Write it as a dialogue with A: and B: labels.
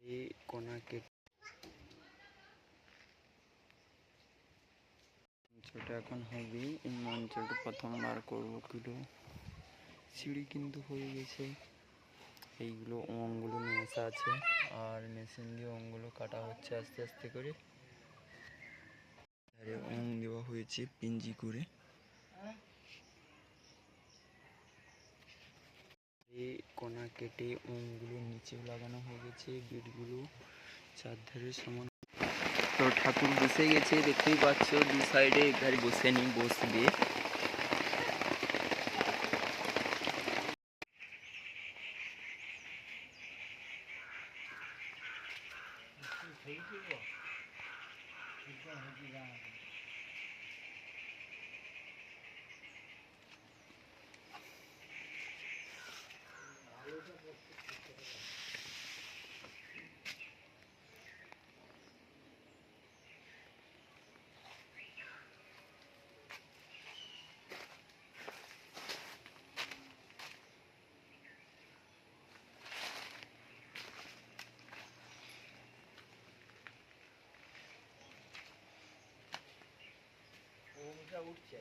A: এই কোনাকে মঞ্চটা এখন হবে। এই মঞ্চটা প্রথমবার করবো কিলো সিঁড়ি কিন্তু হয়ে গেছে। এইগুলো ওমগুলো নিয়ে আসা আছে আর মেশিন দিয়ে ওমগুলো কাটা হচ্ছে আস্তে আস্তে করে। ওম দেওয়া হয়েছে পিঞ্জি করে। এই কোনা কেটে ওমগুলো নিচেও লাগানো হয়ে গেছে। বিটগুলো চারধারে সমান। তো ঠাকুর বসে গেছে, দেখতেই পাচ্ছ দু সাইডে। এধারে বসেনি, বসবে। ওমটা উঠছে।